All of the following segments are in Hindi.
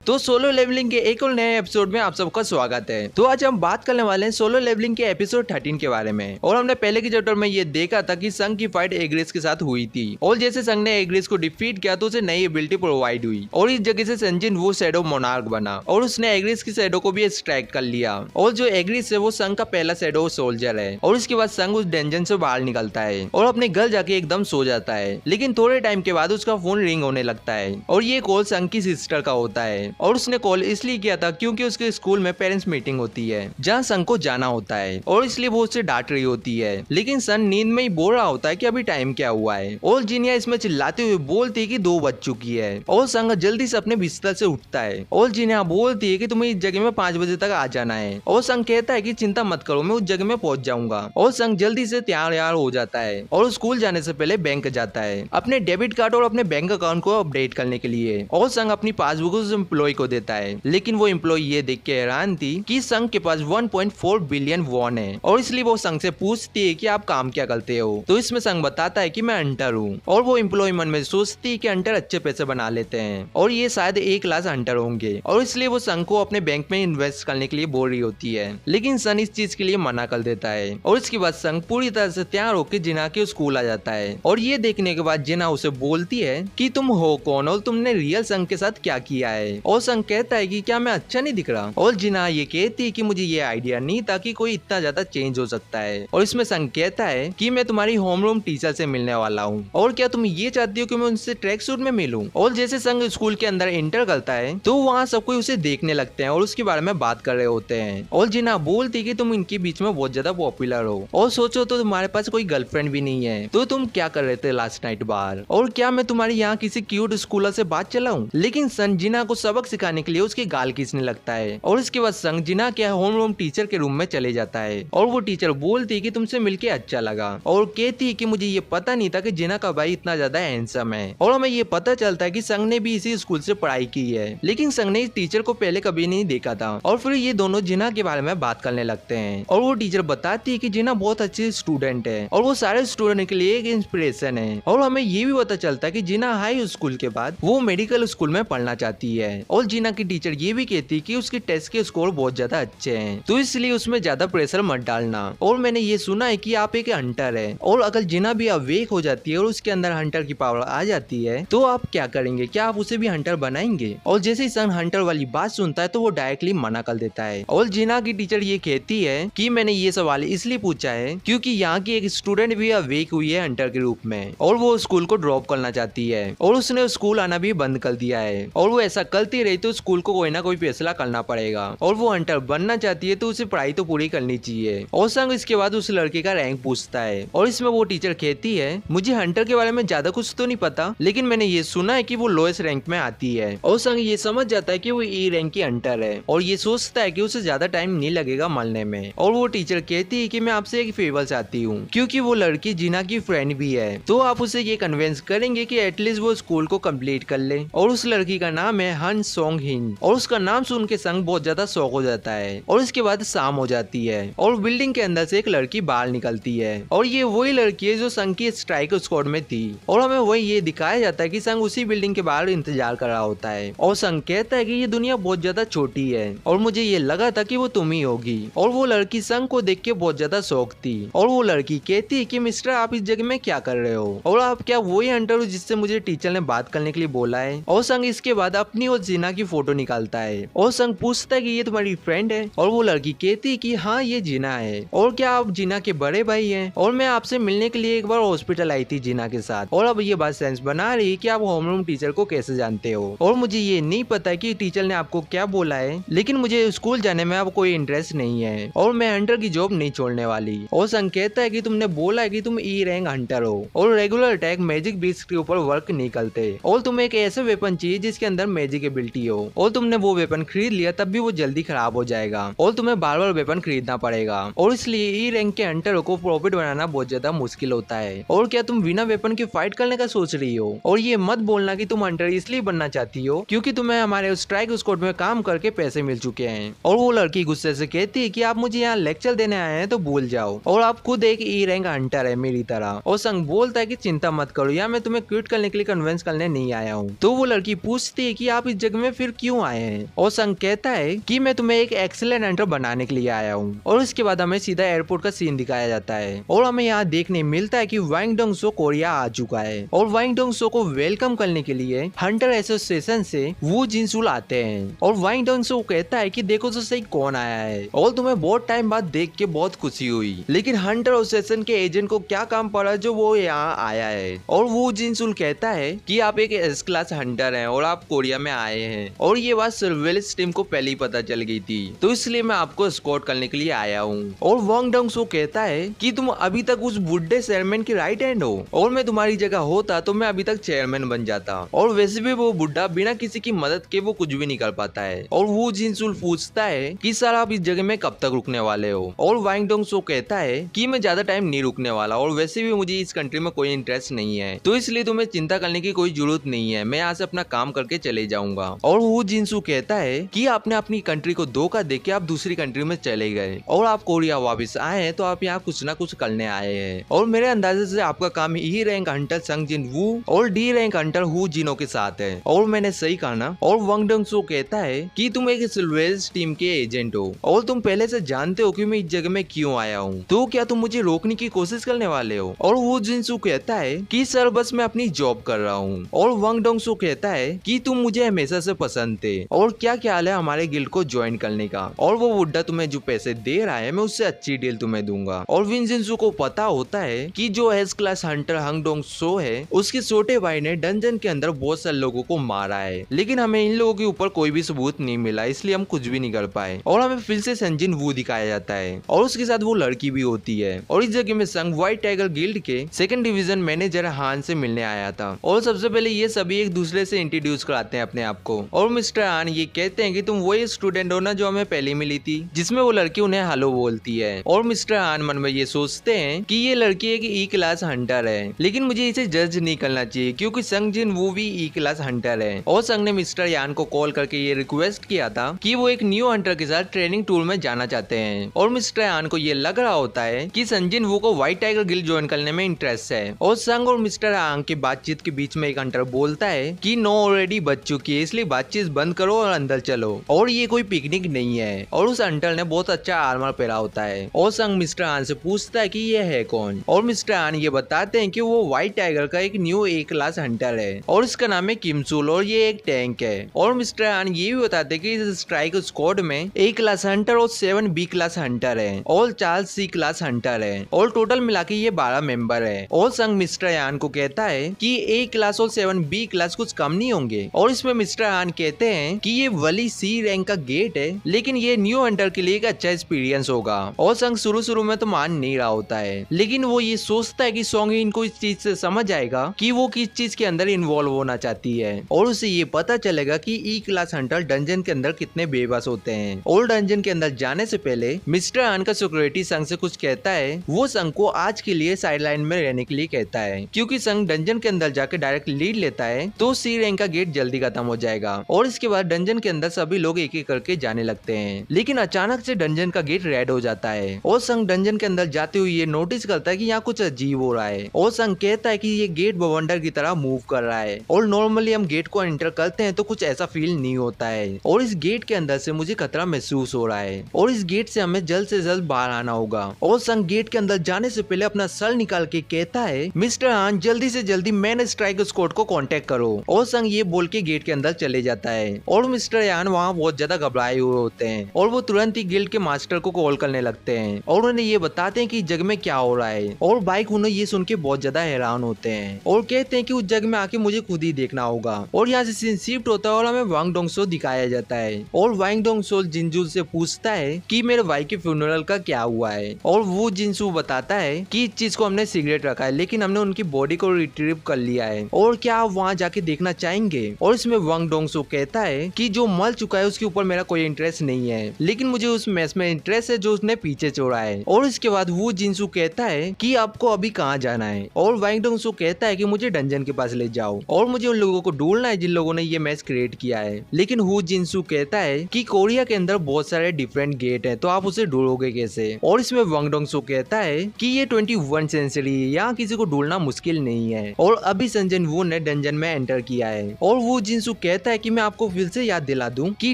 तो सोलो लेवलिंग के एक और नए एपिसोड में आप सबका स्वागत है। तो आज हम बात करने वाले हैं सोलो लेवलिंग के एपिसोड 13 के बारे में। और हमने पहले के चैप्टर में ये देखा था कि संग की फाइट एग्रेस के साथ हुई थी और जैसे संग ने एग्रेस को डिफीट किया तो उसे नई एबिलिटी प्रोवाइड हुई और इस जगह से संजिन वो शैडो मोनार्क बना और उसने एग्रेस की शैडो को भी एक्सट्रैक्ट कर लिया। और जो एग्रेस है वो संग का पहला शैडो सोल्जर है और इसके बाद संग उस डेंजन से बाहर निकलता है और अपने घर जाके एकदम सो जाता है। लेकिन थोड़े टाइम के बाद उसका फोन रिंग होने लगता है और ये कॉल संग की सिस्टर का होता है और उसने कॉल इसलिए किया था क्योंकि उसके स्कूल में पेरेंट्स मीटिंग होती है जहाँ सन को जाना होता है और इसलिए वो उससे डांट रही होती है। लेकिन सन नींद में ही बोल रहा होता है कि अभी टाइम क्या हुआ है और जिनिया इसमें चिल्लाते हुए बोलती है कि 2 बज चुकी है और संग जल्दी से अपने बिस्तर से उठता है और जिनिया बोलती है कि तुम्हें इस जगह में 5 बजे तक आ जाना है और संग कहता है कि चिंता मत करो, मैं उस जगह में पहुंच जाऊंगा। और संग जल्दी से तैयार हो जाता है और स्कूल जाने से पहले बैंक जाता है अपने डेबिट कार्ड और अपने बैंक अकाउंट को अपडेट करने के लिए और संग अपनी पासबुक उस एम्प्लॉय को देता है। लेकिन वो एम्प्लॉय ये देख के हैरान थी कि संग के पास 1.4 बिलियन वॉन है और इसलिए वो संग से पूछती है कि आप काम क्या करते हो। तो इसमें संग बताता है कि मैं हंटर हूँ और वो एम्प्लॉय मन में सोचती है कि हंटर अच्छे पैसे बना लेते हैं और ये शायद एक क्लास हंटर होंगे और इसलिए वो संग को अपने बैंक में इन्वेस्ट करने के लिए बोल रही होती है। लेकिन सन इस चीज के लिए मना कर देता है और इसके बाद संग पूरी तरह से तैयार होकर जिना के स्कूल आ जाता है और ये देखने के बाद जिना उसे बोलती है कि तुम हो कौन और तुमने रियल संग के साथ क्या किया है। और संग कहता है कि क्या मैं अच्छा नहीं दिख रहा और जिना ये कहती है कि मुझे ये आइडिया नहीं था कि कोई इतना ज्यादा चेंज हो सकता है। और इसमें संग कहता है कि मैं तुम्हारी होमरूम टीचर से मिलने वाला हूँ और क्या तुम ये चाहती हो कि मैं उनसे ट्रैक सूट में मिलूं। और जैसे संग स्कूल के अंदर एंटर करता है तो वहाँ सब कोई उसे देखने लगते हैं और उसके बारे में बात कर रहे होते हैं और जिना बोलती है कि तुम इनके बीच में बहुत ज्यादा पॉपुलर हो और सोचो तो तुम्हारे पास कोई गर्लफ्रेंड भी नहीं है तो तुम क्या कर रहे थे लास्ट नाइट बाहर और क्या मैं तुम्हारे यहाँ किसी क्यूट स्कूलर से बात चलाऊं। लेकिन सन जिना को सबक सिखाने के लिए उसकी गाल खींचने लगता है और इसके बाद संग जिना के होमरूम टीचर के रूम में चले जाता है और वो टीचर बोलती है कि तुमसे मिलके अच्छा लगा और कहती है कि मुझे ये पता नहीं था कि जिना का भाई इतना ज्यादा हैंडसम है। और हमें ये पता चलता है कि संग ने भी इसी स्कूल से पढ़ाई की है लेकिन संग ने इस टीचर को पहले कभी नहीं देखा था। और फिर ये दोनों जिना के बारे में बात करने लगते हैं और वो टीचर बताती है कि जिना बहुत अच्छी स्टूडेंट है और वो सारे स्टूडेंट के लिए एक इंस्पिरेशन है। और हमें ये भी पता चलता है कि जिना हाई स्कूल के बाद वो मेडिकल स्कूल में पढ़ना चाहती है और जिना की टीचर ये भी कहती है कि उसके टेस्ट के स्कोर बहुत ज्यादा अच्छे हैं तो इसलिए उसमें ज्यादा प्रेशर मत डालना। और मैंने ये सुना है कि आप एक हंटर है और अगर जिना भी अवेक हो जाती है और उसके अंदर हंटर की पावर आ जाती है तो आप क्या करेंगे, क्या आप उसे भी हंटर बनाएंगे। और जैसे ही सन हंटर वाली बात सुनता है तो वो डायरेक्टली मना कर देता है और जिना की टीचर ये कहती है कि मैंने ये सवाल इसलिए पूछा है क्योंकि यहाँ की एक स्टूडेंट भी अवेक हुई है हंटर के रूप में और वो स्कूल को ड्रॉप करना चाहती है और उसने स्कूल आना भी बंद कर दिया है और वो ऐसा करती रही तो स्कूल को कोई ना कोई फैसला करना पड़ेगा और वो हंटर बनना चाहती है तो उसे पढ़ाई तो पूरी करनी चाहिए। और संग इसके बाद उस लड़के का रैंक पूछता है और इसमें वो टीचर कहती है मुझे हंटर के बारे में ज्यादा कुछ तो नहीं पता लेकिन मैंने ये सुना है कि वो लोएस्ट रैंक में आती है। और संग ये समझ जाता है कि वो ई रैंक की हंटर है और ये सोचता है कि उसे ज्यादा टाइम नहीं लगेगा मरने में। और वो टीचर कहती है कि मैं आपसे एक फेवर चाहती हूँ क्योंकि वो लड़की जिना की फ्रेंड भी है तो आप उसे ये कन्विंस करेंगे कि एटलीस्ट वो स्कूल को कंप्लीट कर ले। और उस लड़की का नाम है हन सोंग हिन और उसका नाम सुन के संग बहुत ज्यादा शौक हो जाता है। और इसके बाद शाम हो जाती है और बिल्डिंग के अंदर से एक लड़की बाहर निकलती है और ये वही लड़की है जो संग की स्ट्राइक स्क्वाड में थी और हमें वही ये दिखाया जाता है कि संग उसी बिल्डिंग के बाहर इंतजार कर रहा होता है। और संग कहता है कि ये दुनिया बहुत ज्यादा छोटी है और मुझे ये लगा था कि वो तुम ही होगी। और वो लड़की संग को देख के बहुत ज्यादा शौक थी और वो लड़की कहती है कि मिस्टर आप इस जगह में क्या कर रहे हो और आप क्या वही हंटर हो जिससे मुझे टीचर ने बात करने के लिए बोला है। और संग इसके बाद अपनी और जिना की फोटो निकालता है और संग पूछता है कि ये तुम्हारी फ्रेंड है और वो लड़की कहती है कि हाँ ये जिना है और क्या आप जिना के बड़े भाई हैं और मैं आपसे मिलने के लिए एक बार हॉस्पिटल आई थी जिना के साथ। और अब ये बात सेंस बना रही है कि आप होमरूम टीचर को कैसे जानते हो और मुझे ये नहीं पता कि टीचर ने आपको क्या बोला है लेकिन मुझे स्कूल जाने में अब कोई इंटरेस्ट नहीं है और मैं हंटर की जॉब नहीं छोड़ने वाली। और संग कहता है कि तुमने बोला है कि तुम ई रैंक हंटर हो और रेगुलर अटैक मैजिक बीस्ट के ऊपर वर्क नहीं करते और तुम्हें एक ऐसे वेपन चाहिए जिसके अंदर मैजिक एबिलिटी हो और तुमने वो वेपन खरीद लिया तब भी वो जल्दी खराब हो जाएगा और तुम्हें बार बार वेपन खरीदना पड़ेगा और इसलिए ई रैंक के हंटरों को प्रॉफिट बनाना बहुत ज्यादा मुश्किल होता है। और क्या तुम बिना वेपन के फाइट करने का सोच रही हो और ये मत बोलना कि तुम हंटर इसलिए बनना चाहती हो क्योंकि तुम्हें हमारे स्ट्राइक स्क्वाड में काम करके पैसे मिल चुके हैं। और वो लड़की गुस्से से कहती है कि आप मुझे यहाँ लेक्चर देने आए हैं तो भूल जाओ और आप खुद एक ई रैंक हंटर है मेरी तरह। और संग बोलता है कि चिंता मत करो, या मैं तुम्हें क्विट करने के लिए कन्विंस करने नहीं आया हूँ। तो वो लड़की पूछती है कि आप इस जगह जगह में फिर क्यों आए हैं। और संग कहता है कि मैं तुम्हें एक एक्सीलेंट हंटर बनाने के लिए आया हूँ। और इसके बाद हमें सीधा एयरपोर्ट का सीन दिखाया जाता है और हमें यहाँ देखने मिलता है कि वांग डोंग सो कोरिया आ चुका है और वांग डोंग सो को वेलकम करने के लिए हंटर एसोसिएशन से वू जिनसुल आते हैं। और वांग डोंग सो कहता है कि देखो तो सही कौन आया है और तुम्हें बहुत टाइम बाद देख के बहुत खुशी हुई, लेकिन हंटर एसोसिएशन के एजेंट को क्या काम पड़ा जो वो यहाँ आया है। और वू जिनसुल कहता है कि आप एक एस क्लास हंटर हैं और आप कोरिया में आए हैं और ये बात सर्वेलेंस टीम को पहले ही पता चल गई थी, तो इसलिए मैं आपको एस्कॉर्ट करने के लिए आया हूँ। और वांग डोंग सो कहता है कि तुम अभी तक उस बुढ़े चेयरमैन की राइट हैंड हो और मैं तुम्हारी जगह होता तो मैं अभी तक चेयरमैन बन जाता। और वैसे भी वो बुढ़ा बिना किसी की मदद के वो कुछ भी नहीं कर पाता है। और वो जिनसुल पूछता है कि सर आप इस जगह में कब तक रुकने वाले हो। और वांग डोंग सो कहता है कि मैं ज्यादा टाइम नहीं रुकने वाला और वैसे भी मुझे इस कंट्री में कोई इंटरेस्ट नहीं है, तो इसलिए तुम्हें चिंता करने की कोई जरूरत नहीं है, मैं यहाँ से अपना काम करके चले जाऊंगा। और वो जिनसु कहता है कि आपने अपनी कंट्री को धोखा दे के आप दूसरी कंट्री में चले गए और आप कोरिया वापस आए हैं, तो आप यहाँ कुछ ना कुछ करने आए हैं और मेरे अंदाजे से आपका काम ई रैंक हंटर संग जिन वू और डी रैंक हंटर हु जिनो के साथ है। और मैंने सही कहा ना। और वांग डोंग सो कहता है कि तुम एक सिल्वेज टीम के एजेंट हो और तुम पहले से जानते हो कि मैं इस जगह में क्यों आया हूँ, तो क्या तुम मुझे रोकने की कोशिश करने वाले हो। और वो जिनसु कहता है कि सर बस मैं अपनी जॉब कर रहा हूँ। और वांग डोंग सो कहता है कि तुम मुझे हमेशा से पसंद थे और क्या ख्याल है हमारे गिल्ड को ज्वाइन करने का, और वो बुड्ढा तुम्हें जो पैसे दे रहा है मैं उससे अच्छी डील तुम्हें दूंगा। और विन जिनसु को पता होता है कि जो एस क्लास हंटर हंग डोंग सो है उसके छोटे भाई ने डंजन के अंदर बहुत सारे लोगों को मारा है, लेकिन हमें इन लोगों के ऊपर कोई भी सबूत नहीं मिला, इसलिए हम कुछ भी नहीं कर पाए। और हमें फिर से संजिन वू दिखाया जाता है और उसके साथ वो लड़की भी होती है। और इस जगह में संग व्हाइट टाइगर गिल्ड के सेकंड डिवीजन मैनेजर हान से मिलने आया था। और सबसे पहले ये सभी एक दूसरे से इंट्रोड्यूस कराते हैं अपने आप को। और मिस्टर हान ये कहते हैं कि तुम वही स्टूडेंट हो ना जो हमें पहले मिली थी, जिसमें वो लड़की उन्हें हेलो बोलती है। और मिस्टर हान मन में ये सोचते हैं कि ये लड़की एक ई क्लास हंटर है, लेकिन मुझे इसे जज नहीं करना चाहिए क्योंकि संग जिन वो भी ई क्लास हंटर है। और संग ने मिस्टर यान को कॉल करके ये रिक्वेस्ट किया था कि वो एक न्यू हंटर के साथ ट्रेनिंग टूर में जाना चाहते हैं। और मिस्टर यान को ये लग रहा होता है कि संजिन वो को व्हाइट टाइगर गिल्ड ज्वाइन करने में इंटरेस्ट है। और संग और मिस्टर यांग की बातचीत के बीच में एक हंटर बोलता है कि नो ऑलरेडी बच चुकी है, इसलिए बातचीत बंद करो और अंदर चलो, और ये कोई पिकनिक नहीं है। और उस हंटर ने बहुत अच्छा आर्मर पहना होता है। और संग मिस्टर हान से पूछता है कि ये है कौन। और मिस्टर हान ये बताते हैं कि वो व्हाइट टाइगर का एक न्यू ए क्लास हंटर है और इसका नाम है किमसुल और ये एक टैंक है। और मिस्टर हान ये भी बताते हैं कि इस स्ट्राइक स्क्वाड में ए क्लास हंटर और 7 बी क्लास हंटर है और 4 सी क्लास हंटर है और टोटल मिला के ये 12 मेंबर है। और संग मिस्टर यान को कहता है कि ए क्लास और 7 बी क्लास कुछ कम नहीं होंगे। और इसमें मिस्टर यान कहते हैं कि ये वली सी रैंक का गेट है, लेकिन ये न्यू हंटर के लिए एक अच्छा एक्सपीरियंस होगा। और संग शुरू में तो मान नहीं रहा होता है, लेकिन वो ये सोचता है कि सोंग इनको इस चीज से समझ आएगा कि वो किस चीज के अंदर इन्वॉल्व होना चाहती है और उसे ये पता चलेगा कि ई क्लास हंटर डंजन के अंदर कितने बेबस होते हैं। और डंजन के अंदर जाने से पहले मिस्टर हान का सिक्योरिटी संग से कुछ कहता है, वो संग को आज के लिए साइडलाइन में रहने के लिए कहता है क्योंकि संग डंजन के अंदर जाके डायरेक्ट लीड लेता है तो सी रैंक का गेट जल्दी खत्म हो जाएगा। और इसके बाद डंजन के अंदर सभी लोग एक एक करके जाने लगते हैं, लेकिन अचानक से डंजन का गेट रेड हो जाता है और संग डंजन के अंदर जाते हुए ये नोटिस करता है कि यहाँ कुछ अजीब हो रहा है। और संग कहता है कि ये गेट बवंडर की तरह मूव कर रहा है और नॉर्मली हम गेट को एंटर करते हैं तो कुछ ऐसा फील नहीं होता है, और इस गेट के अंदर से मुझे खतरा महसूस हो रहा है और इस गेट से हमें जल्द से जल्द बाहर आना होगा। और संग गेट के अंदर जाने से पहले अपना सर निकाल के कहता है, मिस्टर हान जल्दी से जल्दी मैन स्ट्राइक स्क्वाड को कांटेक्ट करो। और संग ये बोल के गेट के अंदर चले जाता है और मिस्टर यान वहाँ बहुत ज्यादा घबराए हुए होते हैं और वो तुरंत ही गिल्ड के मास्टर को कॉल करने लगते हैं और उन्हें ये बताते हैं कि जग में क्या हो रहा है। और बाइक उन्हें ये सुन के बहुत ज्यादा हैरान होते हैं और कहते हैं कि उस जग में आके मुझे खुद ही देखना होगा। और यहाँ से सीन शिफ्ट होता है और हमें वांग डोंग सो दिखाया जाता है और वांग डोंग सो जिनजू से पूछता है कि मेरे भाई के फ्यूनरल का क्या हुआ है। और वो जिनसू बताता है कि इस चीज को हमने सीक्रेट रखा है, लेकिन हमने उनकी बॉडी को रिट्रीव कर लिया है और क्या आप वहाँ जाके देखना चाहेंगे। और इसमें वांग डोंग सो कहता है कि जो मर चुका है उसके ऊपर मेरा कोई इंटरेस्ट नहीं है, लेकिन मुझे उस मैच में इंटरेस्ट है जो उसने पीछे छोड़ा है। और इसके बाद वो जिनसू कहता है कि आपको अभी कहाँ जाना है। और वांग डोंग सो कहता है कि मुझे डंजन के पास ले जाओ और मुझे उन लोगों को ढूंढना है जिन लोगों ने ये मैच क्रिएट किया है। लेकिन हु जिनसू कहता है कि कोरिया के अंदर बहुत सारे डिफरेंट गेट हैं, तो आप उसे ढूंढोगे कैसे। और इसमें वांग डोंग सो कहता है कि ये 21 सेंचुरी है, यहाँ किसी को ढूंढना मुश्किल नहीं है और अभी संजन वू ने डंजन में एंटर किया है। और वो जिनसू कहता कहता है कि मैं आपको फिर से याद दिला दूं कि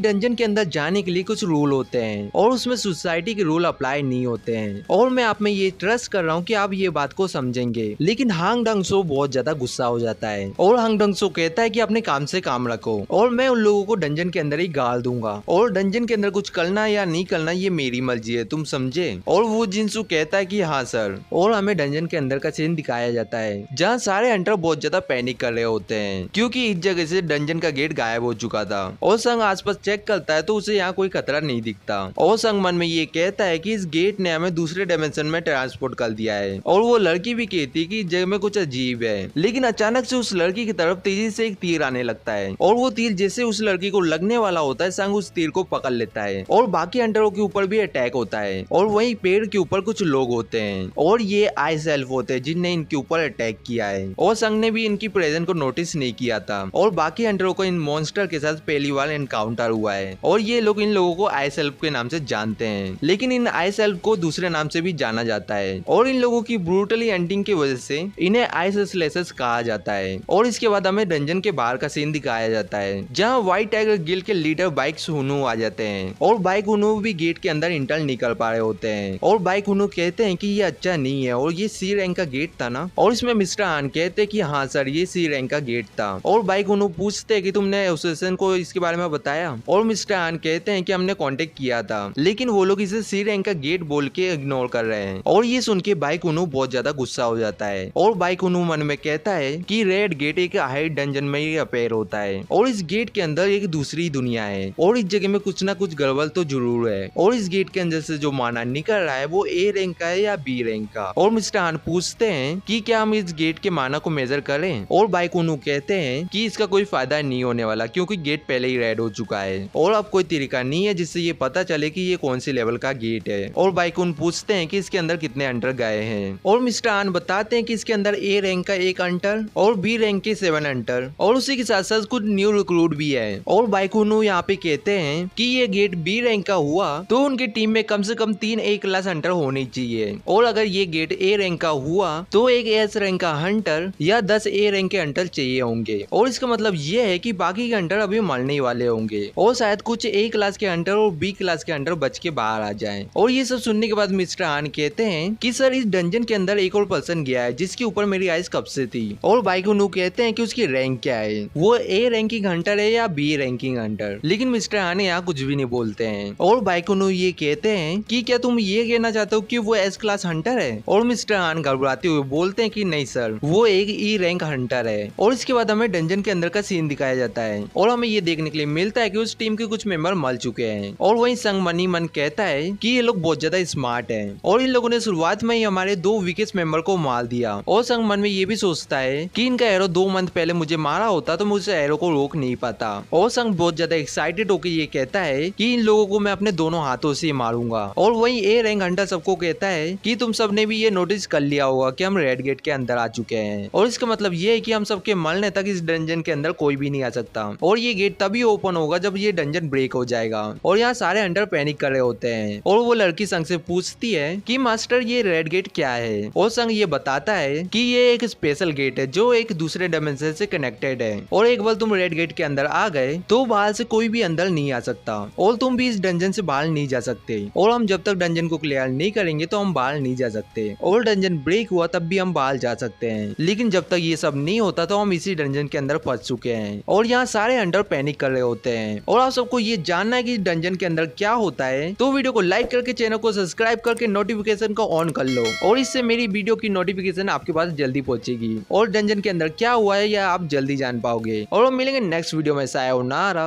डंजन के अंदर जाने के लिए कुछ रूल होते हैं और उसमें सोसाइटी के रूल अप्लाई नहीं होते हैं और मैं आप में ये ट्रस्ट कर रहा हूँ कि आप ये बात को समझेंगे। लेकिन हांग डंग-सो बहुत ज्यादा गुस्सा हो जाता है और हांग डंग-सो कहता है कि अपने काम से काम रखो और मैं उन लोगों को डंजन के अंदर ही गाल दूंगा और डंजन के अंदर कुछ करना या नहीं करना ये मेरी मर्जी है, तुम समझे। और वो जिनसू कहता है कि हाँ सर। और हमें डंजन के अंदर का सीन दिखाया जाता है जहाँ सारे हंटर बहुत ज्यादा पैनिक कर रहे होते हैं क्योंकि इस जगह से डंजन का गेट गायब हो चुका था और संग आसपास चेक करता है तो उसे यहाँ कोई खतरा नहीं दिखता और संग मन में ये कहता है कि इस गेट ने हमें दूसरे डायमेंशन में ट्रांसपोर्ट कर दिया है। और वो लड़की भी कहती है कि इस जगह में कुछ अजीब है, लेकिन अचानक से उस लड़की की तरफ तेजी से एक तीर आने लगता है और वो तीर जैसे उस लड़की को लगने वाला होता है संग उस तीर को पकड़ लेता है और बाकी हंटरों के ऊपर भी अटैक होता है और वहीं पेड़ के ऊपर कुछ लोग होते हैं और ये आइस एल्फ होते हैं जिनने इनके ऊपर अटैक किया है और संग ने भी इनकी प्रेजेंस को नोटिस नहीं किया था और बाकी हंटरों को इन मॉन्स्टर के साथ पहली बार एनकाउंटर हुआ है और ये लोग इन लोगों को आइस एल्फ के नाम से जानते हैं, लेकिन इन आइस एल्फ को दूसरे नाम से भी जाना जाता है और इन लोगों की ब्रूटली एंडिंग की वजह से इन्हें आइस स्लेशर्स कहा जाता है। और इसके बाद हमें डंजन के बाहर का सीन दिखाया जाता है जहाँ व्हाइट टाइगर गिल्ड के लीडर बाइक हुनू आ जाते हैं और बाइक हुनू भी गेट के अंदर इंटर निकल पा रहे होते हैं और बाइक हुनू कहते हैं कि ये अच्छा नहीं है और ये सी रैंक का गेट था ना। और इसमें मिस्टर आन कहते हैं कि हाँ सर ये सी रैंक का गेट था और बाइक हुनू पूछते हैं कि तुमने एसोसिएशन को इसके बारे में बताया और मिस्टर आन कहते हैं कि हमने कांटेक्ट किया था लेकिन वो लोग इसे सी रैंक का गेट बोल के इग्नोर कर रहे हैं। और ये सुन के बाइक हुनू बहुत ज्यादा गुस्सा हो जाता है और बाइक हुनू मन में कहता है कि रेड गेट एक हाइड डंजन में ही अपेयर होता है और इस गेट के अंदर एक दूसरी दुनिया है और इस जगह में कुछ ना कुछ गड़बड़ तो जरूर है और इस गेट के अंदर से जो माना निकल रहा है वो ए रैंक का है या बी रैंक का। और मिस्टर हान पूछते हैं कि क्या हम इस गेट के माना को मेजर करें और बाइक हुनू कहते हैं कि इसका कोई फायदा नहीं होने वाला क्योंकि गेट पहले ही रेड हो चुका है और अब कोई तरीका नहीं है जिससे ये पता चले कि ये कौन सी लेवल का गेट है। और बाइक हुनू पूछते हैं कि इसके अंदर कितने अंटर गए हैं और मिस्टर आन बताते हैं कि इसके अंदर ए रैंक का 1 अंटर और बी रैंक के 7 अंटर और उसी के साथ साथ कुछ न्यू रिक्रूट भी है। और बाइक हुनू यहाँ पे कहते हैं कि ये गेट बी रैंक का हुआ तो उनकी टीम में कम से कम 3 A क्लास हंटर होने चाहिए और अगर ये गेट ए रैंक का हुआ तो एक एस रैंक का हंटर या 10 A रैंक के हंटर चाहिए होंगे और इसका मतलब ये है कि बाकी के हंटर अभी मरने वाले होंगे और शायद कुछ A क्लास के हंटर और बी क्लास के हंटर बच के बाहर आ जाएं। और ये सब सुनने के बाद मिस्टर आन कहते हैं कि सर इस डंजन के अंदर एक और पर्सन गया है जिसके ऊपर मेरी आइज कब से थी। और बाइक हुनू कहते हैं कि उसकी रैंक क्या है, वो ए रैंकिंग हंटर है या बी रैंकिंग हंटर, लेकिन मिस्टर आन यहाँ कुछ भी नहीं बोलते हैं। और बाइक हुनू ये कहते हैं कि क्या तुम ये कहना चाहते हो कि वो एस क्लास हंटर है। और मिस्टर आन घबराते हुए बोलते हैं कि नहीं सर वो एक ई रैंक हंटर है। और इसके बाद हमें डंजन के अंदर का सीन दिखाया जाता है और हमें ये देखने के लिए मिलता है कि उस टीम के कुछ मेंबर मर चुके हैं। और वहीं संग मनी मन कहता है कि ये लोग बहुत ज्यादा स्मार्ट हैं और इन लोगों ने शुरुआत में ही हमारे 2 वीकेस्ट मेंबर को मार दिया। और संग मन में ये भी सोचता है कि इनका एरो 2 मंथ पहले मुझे मारा होता तो मुझे एरो को रोक नहीं पाता। और संग बहुत ज्यादा एक्साइटेड होकर ये कहता है कि इन लोगों को मैं अपने दोनों हाथों से मारूंगा। और वहीं ए रैंक हंटर सबको कहता है कि तुम सबने भी ये नोटिस कर लिया होगा कि हम रेड गेट के अंदर आ चुके हैं और इसका मतलब ये है कि हम सबके मरने तक इस डंजन के अंदर कोई भी नहीं आ सकता और ये गेट तभी ओपन होगा जब ये डंजन ब्रेक हो जाएगा। और यहाँ सारे हंटर पैनिक कर रहे होते हैं और वो लड़की संग से पूछती है कि मास्टर ये रेड गेट क्या है। और संग ये बताता है कि ये एक स्पेशल गेट है जो एक दूसरे डायमेंशन से कनेक्टेड है और एक बार तुम रेड गेट के अंदर आ गए तो बाहर से कोई भी अंदर नहीं आ सकता और तुम भी इस डंजन से बाहर नहीं जा सकते और हम जब तक डंजन को क्लियर नहीं करेंगे तो हम बाहर नहीं जा सकते और डंजन ब्रेक हुआ तब भी हम बाहर जा सकते हैं, लेकिन जब तक ये सब नहीं होता तो हम इसी डंजन के अंदर फंस चुके हैं। और यहाँ सारे हंटर पैनिक कर रहे होते हैं और आप सबको ये जानना है कि डंजन के अंदर क्या होता है तो वीडियो को लाइक करके चैनल को सब्सक्राइब करके नोटिफिकेशन को ऑन कर लो और इससे मेरी वीडियो की नोटिफिकेशन आपके पास जल्दी पहुंचेगी और डंजन के अंदर क्या हुआ है या आप जल्दी जान पाओगे। और हम मिलेंगे नेक्स्ट वीडियो में। सायोनारा।